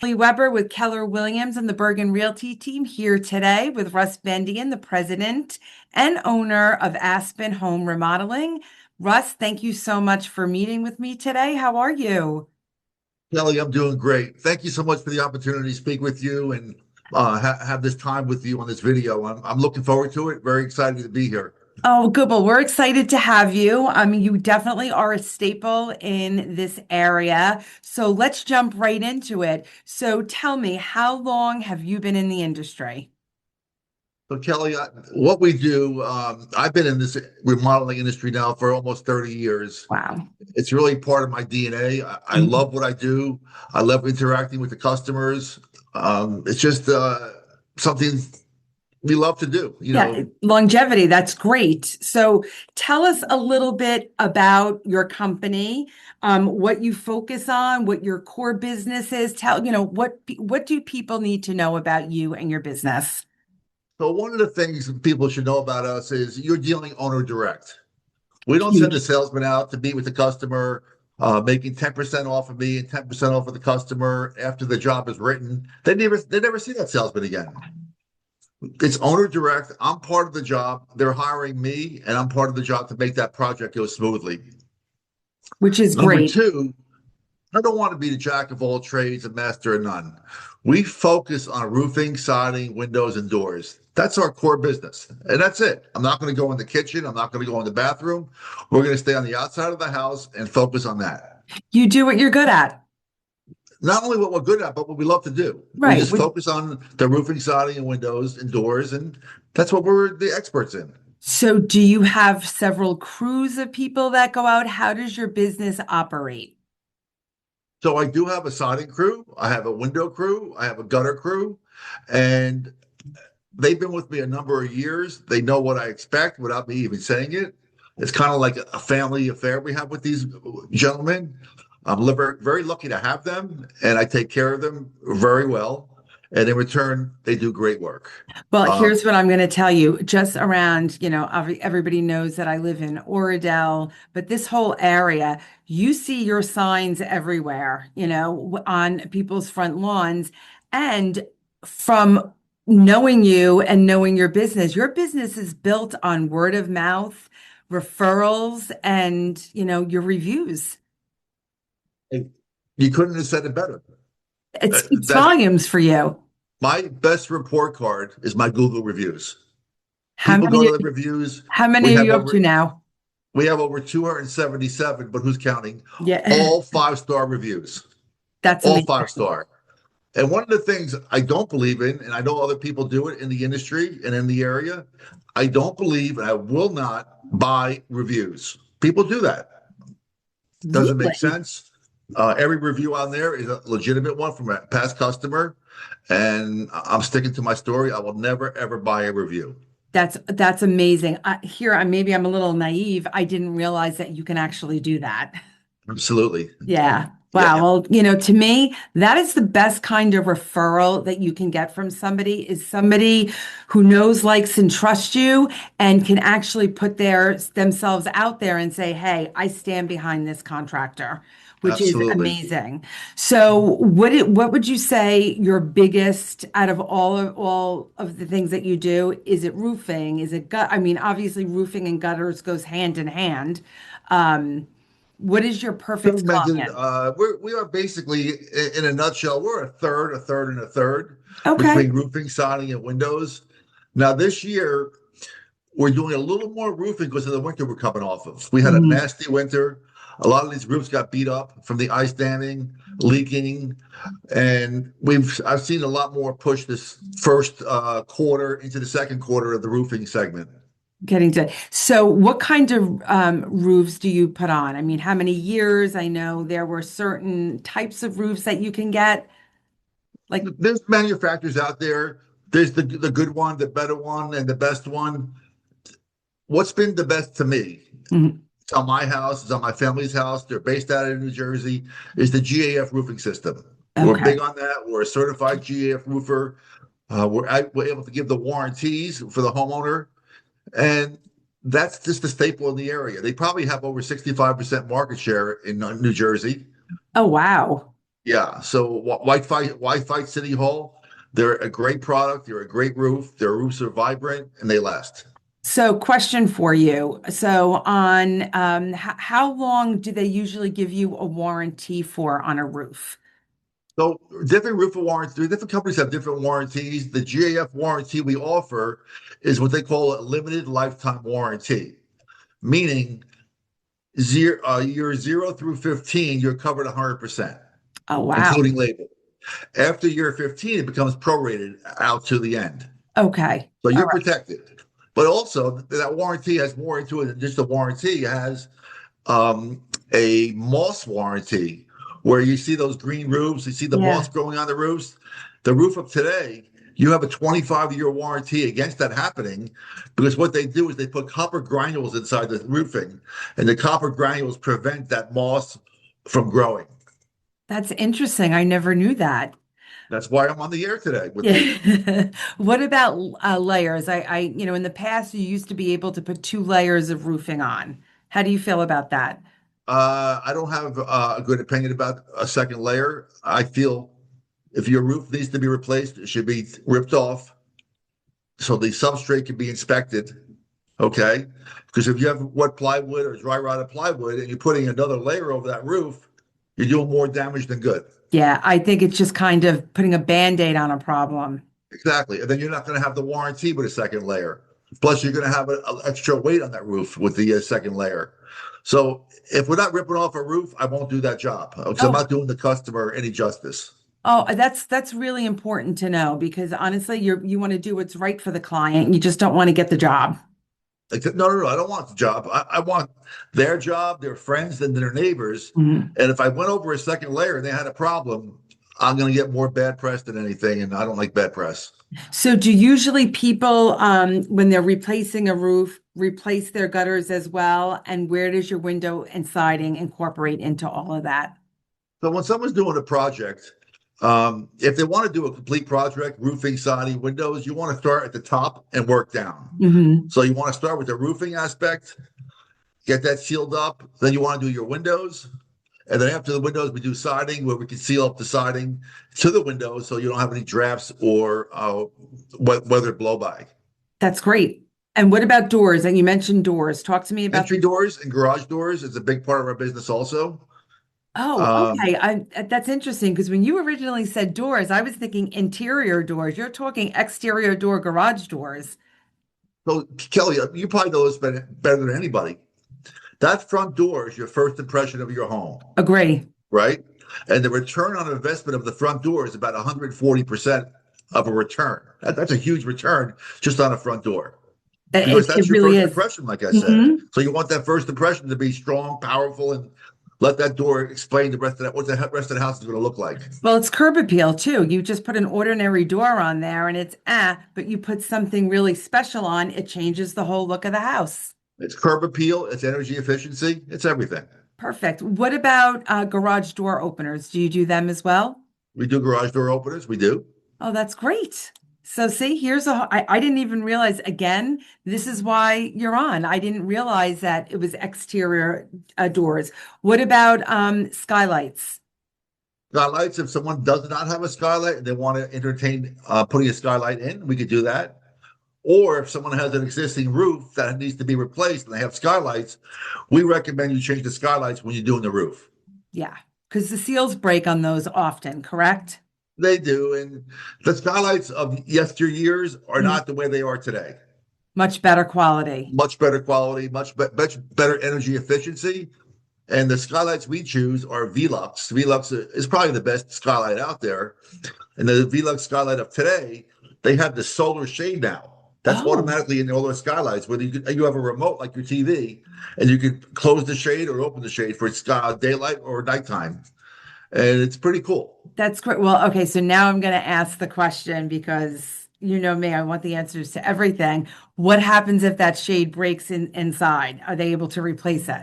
Weber with Keller Williams and the Bergen Realty team here today with Russ Bendian, the president and owner of Aspen Home Remodeling. Russ, thank you so much for meeting with me today. How are you? Kelly, I'm doing great. Thank you so much for the opportunity to speak with you and have this time with you on this video. I'm looking forward to it. Very excited to be here. Oh, good. Well, we're excited to have you. I mean, you definitely are a staple in this area. So let's jump right into it. So tell me, how long have you been in the industry? So, Kelly, what we do, I've been in this remodeling industry now for almost 30 years. Wow. It's really part of my DNA. I Mhm. love what I do. I love interacting with the customers. It's just something we love to do. Yeah, longevity, that's great. So tell us a little bit about your company, what you focus on, what your core business is. What do people need to know about you and your business? So one of the things people should know about us is you're dealing owner direct. We don't send a Huge. salesman out to meet with the customer, making 10% off of me and 10% off of the customer after the job is written. They never see that salesman again. It's owner direct. I'm part of the job. They're hiring me, and I'm part of the job to make that project go smoothly. Which is Number great. two, I don't want to be the jack of all trades and master of none. We focus on roofing, siding, windows, and doors. That's our core business. And that's it. I'm not going to go in the kitchen. I'm not going to go in the bathroom. We're going to stay on the outside of the house and focus on that. You do what you're good at. Not only what we're good at, but what we love to do. We Right. just focus on the roofing, siding, and windows and doors. And that's what we're the experts in. So do you have several crews of people that go out? How does your business operate? So I do have a siding crew. I have a window crew. I have a gutter crew. And they've been with me a number of years. They know what I expect without me even saying it. It's kind of like a family affair we have with these gentlemen. I'm very lucky to have them, and I take care of them very well. And in return, they do great work. Well, Um, here's what I'm going to tell you. Just around, everybody knows that I live in Oradell, but this whole area, you see your signs everywhere, on people's front lawns. And from knowing you and knowing your business is built on word of mouth, referrals, and, your reviews. you couldn't have said it better. It speaks That volumes for you. my best report card is my Google reviews. How People go many, to the reviews. how We many are have you up to over now? we have over 277, but who's counting? Yeah, All 5-star reviews. that's All amazing. 5-star. And one of the things I don't believe in, and I know other people do it in the industry and in the area, I don't believe and I will not buy reviews. People do that. Doesn't make Really? sense. Every review on there is a legitimate one from a past customer, and I'm sticking to my story. I will never ever buy a review. That's amazing. Maybe I'm a little naive. I didn't realize that you can actually do that. Absolutely. Yeah. Yeah. Wow. Well, to me, that is the best kind of referral that you can get from somebody is somebody who knows, likes, and trusts you and can actually put themselves out there and say, "Hey, I stand behind this contractor," which is Absolutely. amazing. So, what would you say your biggest out of all of the things that you do? Is it roofing? Is it gut? I mean, obviously, roofing and gutters goes hand in hand. Um, what is your So perfect mentioned, client? we are basically, in a nutshell, we're a third, a third, and a third Okay. between roofing, siding, and windows. Now, this year, we're doing a little more roofing because of the winter we're coming off of. We had a Mhm. nasty winter. A lot of these roofs got beat up from the ice damming, leaking, and I've seen a lot more push this first quarter into the second quarter of the roofing segment. Getting to, so what kind of roofs do you put on? I mean, how many years? I know there were certain types of roofs that you can get. Like, There's manufacturers out there. There's the good one, the better one, and the best one. What's been the best to me? mhm, It's on my house, it's on my family's house. They're based out of New Jersey. Is the GAF roofing system. We're okay. big on that. We're a certified GAF roofer. We're able to give the warranties for the homeowner, and that's just the staple in the area. They probably have over 65% market share in New Jersey. Oh, wow. Yeah. So White Fight City Hall, they're a great product. They're a great roof. Their roofs are vibrant and they last. So, question for you. So, on how long do they usually give you a warranty for on a roof? So different roofer warranties, different companies have different warranties. The GAF warranty we offer is what they call a limited lifetime warranty, meaning year 0 through 15, you're covered 100%, Oh, wow. including labor. After year 15, it becomes prorated out to the end. Okay. So All you're right. protected. But also, that warranty has more into it than just a warranty. It has um, a moss warranty where you see those green roofs, you see the moss Yeah. growing on the roofs. The roof of today, you have a 25-year warranty against that happening because what they do is they put copper granules inside the roofing, and the copper granules prevent that moss from growing. That's interesting. I never knew that. That's why I'm on the air today with you. Yeah. What about layers? In the past, you used to be able to put 2 layers of roofing on. How do you feel about that? I don't have a good opinion about a second layer. I feel if your roof needs to be replaced, it should be ripped off so the substrate can be inspected. Okay. Because if you have wet plywood or dry rotted plywood and you're putting another layer over that roof, you're doing more damage than good. Yeah, I think it's just kind of putting a Band-Aid on a problem. Exactly. And then you're not going to have the warranty with a second layer. Plus, you're going to have an extra weight on that roof with the second layer. So if we're not ripping off a roof, I won't do that job because I'm Oh, not doing the customer any justice. oh, that's really important to know because honestly, you want to do what's right for the client. You just don't want to get the job. Like, no, no, no, I don't want the job. I want their job, their friends, and their neighbors. Mhm. And if I went over a second layer and they had a problem, I'm going to get more bad press than anything. And I don't like bad press. So do usually people, when they're replacing a roof, replace their gutters as well? And where does your window and siding incorporate into all of that? So when someone's doing a project, if they want to do a complete project, roofing, siding, windows, you want to start at the top and work down. Hmm. So you want to start with the roofing aspect, get that sealed up. Then you want to do your windows. And then after the windows, we do siding where we can seal up the siding to the windows so you don't have any drafts or weather blow by. That's great. And what about doors? And you mentioned doors. Talk to me about Entry the. doors and garage doors is a big part of our business also. Oh, Um, okay. That's interesting because when you originally said doors, I was thinking interior doors. You're talking exterior door, garage doors. so Kelly, you probably know this better than anybody. That front door is your first impression of your home, Agree. right? And the return on investment of the front door is about 140% of a return. That's a huge return just on a front door because It that's your really first is. impression, like I said. Hmm. So you want that first impression to be strong, powerful, and let that door explain the rest of that, what the rest of the house is going to look like. Well, it's curb appeal too. You just put an ordinary door on there and it's but you put something really special on, it changes the whole look of the house. It's curb appeal, it's energy efficiency, it's everything. Perfect. What about garage door openers? Do you do them as well? We do garage door openers, we do. Oh, that's great. So see, I didn't even realize again, this is why you're on. I didn't realize that it was exterior doors. What about skylights? Skylights, if someone does not have a skylight and they want to entertain putting a skylight in, we could do that. Or if someone has an existing roof that needs to be replaced and they have skylights, we recommend you change the skylights when you're doing the roof. Yeah, because the seals break on those often, correct? They do. And the skylights of yesteryears are Mm. not the way they are today. Much better quality. Much better quality, much better energy efficiency. And the skylights we choose are Velux. Velux is probably the best skylight out there. And the Velux skylight of today, they have the solar shade now. That's Oh, automatically in all those skylights. Whether you have a remote like your TV, and you can close the shade or open the shade for daylight or nighttime, and it's pretty cool. that's great. Well, okay, so now I'm going to ask the question because you know me, I want the answers to everything. What happens if that shade breaks inside? Are they able to replace it?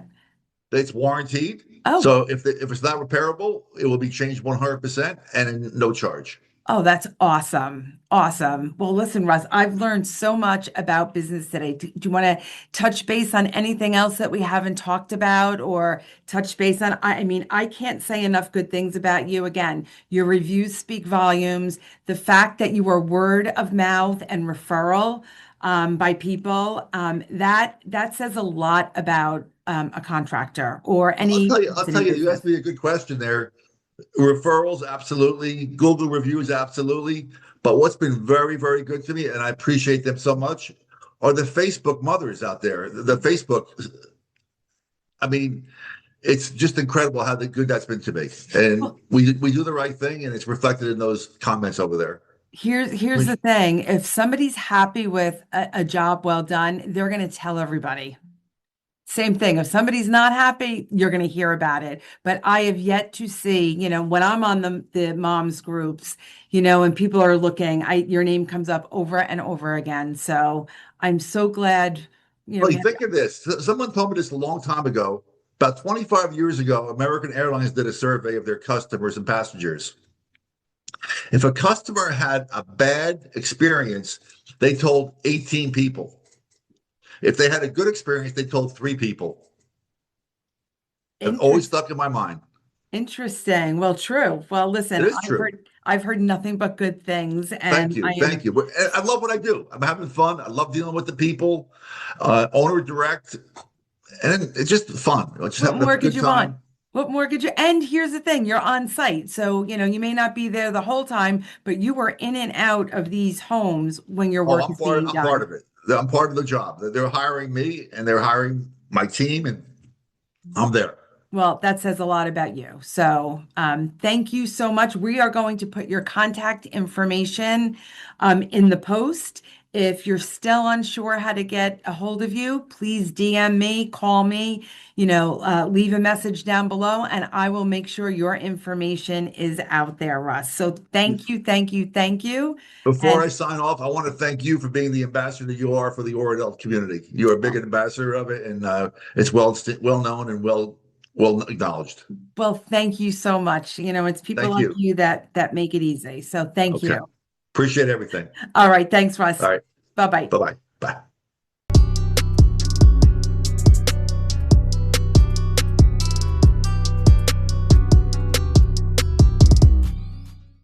It's warranted, Oh, so if it's not repairable, it will be changed 100% and no charge. Oh, that's awesome. Awesome. Well, listen, Russ, I've learned so much about business today. Do you want to touch base on anything else that we haven't talked about or touch base on? I mean, I can't say enough good things about you. Again, your reviews speak volumes. The fact that you are word of mouth and referral by people, that says a lot about a contractor or any I'll person tell in you, you business. asked me a good question there. Referrals, absolutely. Google reviews, absolutely. But what's been very, very good to me, and I appreciate them so much, are the Facebook mothers out there. The Facebook, I mean, it's just incredible how good that's been to me. And Well, we do the right thing, and it's reflected in those comments over there. here's the We, thing. If somebody's happy with a job well done, they're going to tell everybody. Same thing. If somebody's not happy, you're going to hear about it. But I have yet to see, when I'm on the moms groups, and people are looking, your name comes up over and over again. So I'm so glad, well, we you have. think of this. Someone told me this a long time ago. About 25 years ago, American Airlines did a survey of their customers and passengers. If a customer had a bad experience, they told 18 people. If they had a good experience, they told three people. It always Interest, stuck in my mind. interesting. Well, true. Well, It listen, is I've true. heard I've heard nothing but good things, Thank and you. I Thank am. you. But I love what I do. I'm having fun. I love dealing with the people, owner direct, and it's just fun. Just What having a more could good you want? time. What more could you? And here's the thing, you're on site. So, you may not be there the whole time, but you are in and out of these homes when your Oh, work is being I'm part done. of it. I'm part of the job. They're hiring me and they're hiring my team, and I'm there. Well, that says a lot about you. So, thank you so much. We are going to put your contact information in the post. If you're still unsure how to get a hold of you, please DM me, call me, leave a message down below, and I will make sure your information is out there, Russ. So, thank you, thank you, thank you. Before And I sign off, I want to thank you for being the ambassador you are for the Oradell community. You're a big ambassador of it, and it's well known and well acknowledged. well, thank you so much. It's people Thank like you. you that make it easy. So, thank Okay. you. Appreciate everything. All right, thanks, All Russ. right. Bye-bye. Bye-bye. Bye.